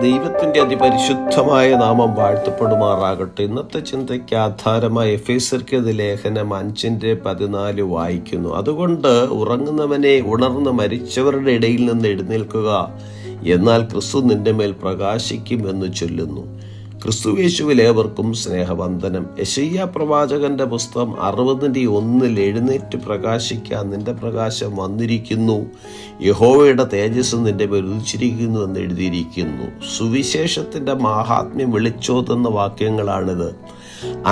ദൈവത്തിൻ്റെ അതിപരിശുദ്ധമായ നാമം വാഴ്ത്തപ്പെടുമാറാകട്ടെ. ഇന്നത്തെ ചിന്തയ്ക്ക് ആധാരമായ എഫേസ്യർക്കെഴുതിയ ലേഖനം 5:14 വായിക്കുന്നു. അതുകൊണ്ട് ഉറങ്ങുന്നവനെ ഉണർന്ന് മരിച്ചവരുടെ ഇടയിൽ നിന്ന് എഴുന്നേൽക്കുക, എന്നാൽ ക്രിസ്തു നിന്റെ മേൽ പ്രകാശിക്കും എന്ന് ചൊല്ലുന്നു. ക്രിസ്തുയേശുവിൽ ഏവർക്കും സ്നേഹവന്ദനം. യെശയ്യാ പ്രവാചകന്റെ പുസ്തകം 60:1 എഴുന്നേറ്റ് പ്രകാശിക്കാൻ, നിന്റെ പ്രകാശം വന്നിരിക്കുന്നു, യഹോവയുടെ തേജസ് നിന്റെ മേൽ ഉദിച്ചിരിക്കുന്നു എന്ന് എഴുതിയിരിക്കുന്നു. സുവിശേഷത്തിന്റെ മാഹാത്മ്യം വിളിച്ചോതുന്ന വാക്യങ്ങളാണിത്.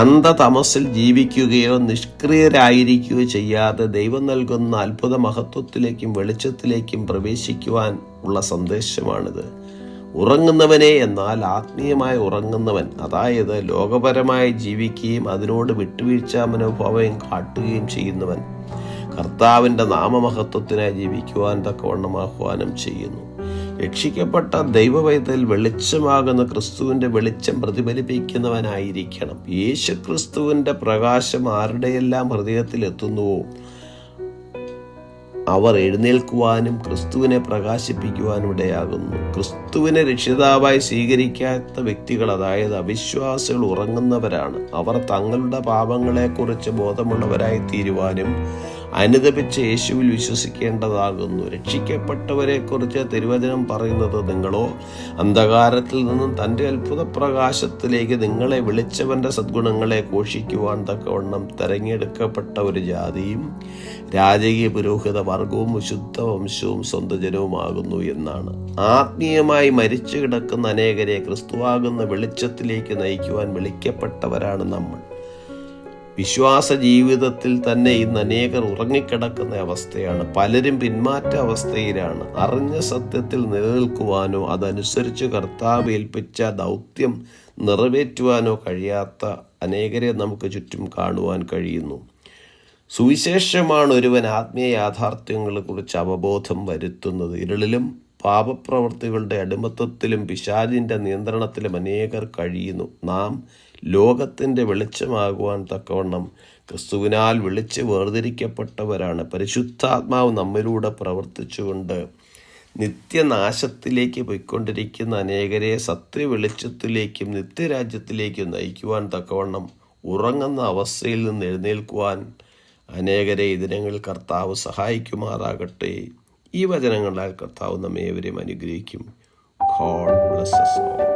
അന്ധതമസിൽ ജീവിക്കുകയോ നിഷ്ക്രിയരായിരിക്കുകയോ ചെയ്യാതെ ദൈവം നൽകുന്ന അത്ഭുത മഹത്വത്തിലേക്കും വെളിച്ചത്തിലേക്കും പ്രവേശിക്കുവാൻ ഉള്ള സന്ദേശമാണിത്. ഉറങ്ങുന്നവനെ എന്നാൽ ആത്മീയമായി ഉറങ്ങുന്നവൻ, അതായത് ലോകപരമായി ജീവിക്കുകയും അതിനോട് വിട്ടുവീഴ്ച മനോഭാവം കാട്ടുകയും ചെയ്യുന്നവൻ, കർത്താവിൻ്റെ നാമമഹത്വത്തിനായി ജീവിക്കുവാൻ തക്കവണ്ണം ആഹ്വാനം ചെയ്യുന്നു. രക്ഷിക്കപ്പെട്ട ദൈവവൈതൽ വെളിച്ചമാകുന്ന ക്രിസ്തുവിൻ്റെ വെളിച്ചം പ്രതിഫലിപ്പിക്കുന്നവനായിരിക്കണം. യേശു ക്രിസ്തുവിൻ്റെ പ്രകാശം ആരുടെയെല്ലാം ഹൃദയത്തിൽ എത്തുന്നുവോ അവർ എഴുന്നേൽക്കുവാനും ക്രിസ്തുവിനെ പ്രകാശിപ്പിക്കുവാനും ഇടയാകുന്നു. ക്രിസ്തുവിനെ രക്ഷിതാവായി സ്വീകരിക്കാത്ത വ്യക്തികൾ, അതായത് അവിശ്വാസികൾ, ഉറങ്ങുന്നവരാണ്. അവർ തങ്ങളുടെ പാപങ്ങളെക്കുറിച്ച് ബോധമുള്ളവരായി തീരുവാനും അനുതപിച്ച് യേശുവിൽ വിശ്വസിക്കേണ്ടതാകുന്നു. രക്ഷിക്കപ്പെട്ടവരെക്കുറിച്ച് തിരുവചനം പറയുന്നത്, നിങ്ങളോ അന്ധകാരത്തിൽ നിന്നും തൻ്റെ അത്ഭുത പ്രകാശത്തിലേക്ക് നിങ്ങളെ വിളിച്ചവൻ്റെ സദ്ഗുണങ്ങളെ ഘോഷിക്കുവാൻ തക്കവണ്ണം തെരഞ്ഞെടുക്കപ്പെട്ട ഒരു ജാതിയും രാജകീയ പുരോഹിത വർഗവും വിശുദ്ധ വംശവും സ്വന്തം ജനവുമാകുന്നു എന്നാണ്. ആത്മീയമായി മരിച്ചു കിടക്കുന്ന അനേകരെ ക്രിസ്തുവാകുന്ന വെളിച്ചത്തിലേക്ക് നയിക്കുവാൻ വിളിക്കപ്പെട്ടവരാണ് നമ്മൾ. വിശ്വാസ ജീവിതത്തിൽ തന്നെ ഇന്ന് അനേകർ ഉറങ്ങിക്കിടക്കുന്ന അവസ്ഥയാണ്. പലരും പിന്മാറ്റ അവസ്ഥയിലാണ്. അറിഞ്ഞ സത്യത്തിൽ നിലനിൽക്കുവാനോ അതനുസരിച്ച് കർത്താവ് ഏൽപ്പിച്ച ദൗത്യം നിറവേറ്റുവാനോ കഴിയാത്ത അനേകരെ നമുക്ക് ചുറ്റും കാണുവാൻ കഴിയുന്നു. സുവിശേഷമാണ് ഒരുവൻ ആത്മീയ യാഥാർത്ഥ്യങ്ങളെക്കുറിച്ച് അവബോധം വരുത്തുന്നത്. ഇരുളിലും പാപപ്രവൃത്തികളുടെ അടിമത്തത്തിലും പിശാചിൻ്റെ നിയന്ത്രണത്തിലും അനേകർ കഴിയുന്നു. നാം ലോകത്തിൻ്റെ വെളിച്ചമാകുവാൻ തക്കവണ്ണം ക്രിസ്തുവിനാൽ വിളിച്ച് വേർതിരിക്കപ്പെട്ടവരാണ്. പരിശുദ്ധാത്മാവ് നമ്മിലൂടെ പ്രവർത്തിച്ചുകൊണ്ട് നിത്യനാശത്തിലേക്ക് പോയിക്കൊണ്ടിരിക്കുന്ന അനേകരെ സത്യവെളിച്ചത്തിലേക്കും നിത്യരാജ്യത്തിലേക്കും നയിക്കുവാൻ തക്കവണ്ണം ഉറങ്ങുന്ന അവസ്ഥയിൽ നിന്ന് എഴുന്നേൽക്കുവാൻ അനേകരെ ഈ ദിനങ്ങളിൽ കർത്താവ് സഹായിക്കുമാറാകട്ടെ. ഈ വചനങ്ങളാൽ കർത്താവ് നമ്മെ ഏവരെയും അനുഗ്രഹിക്കും. God bless us all.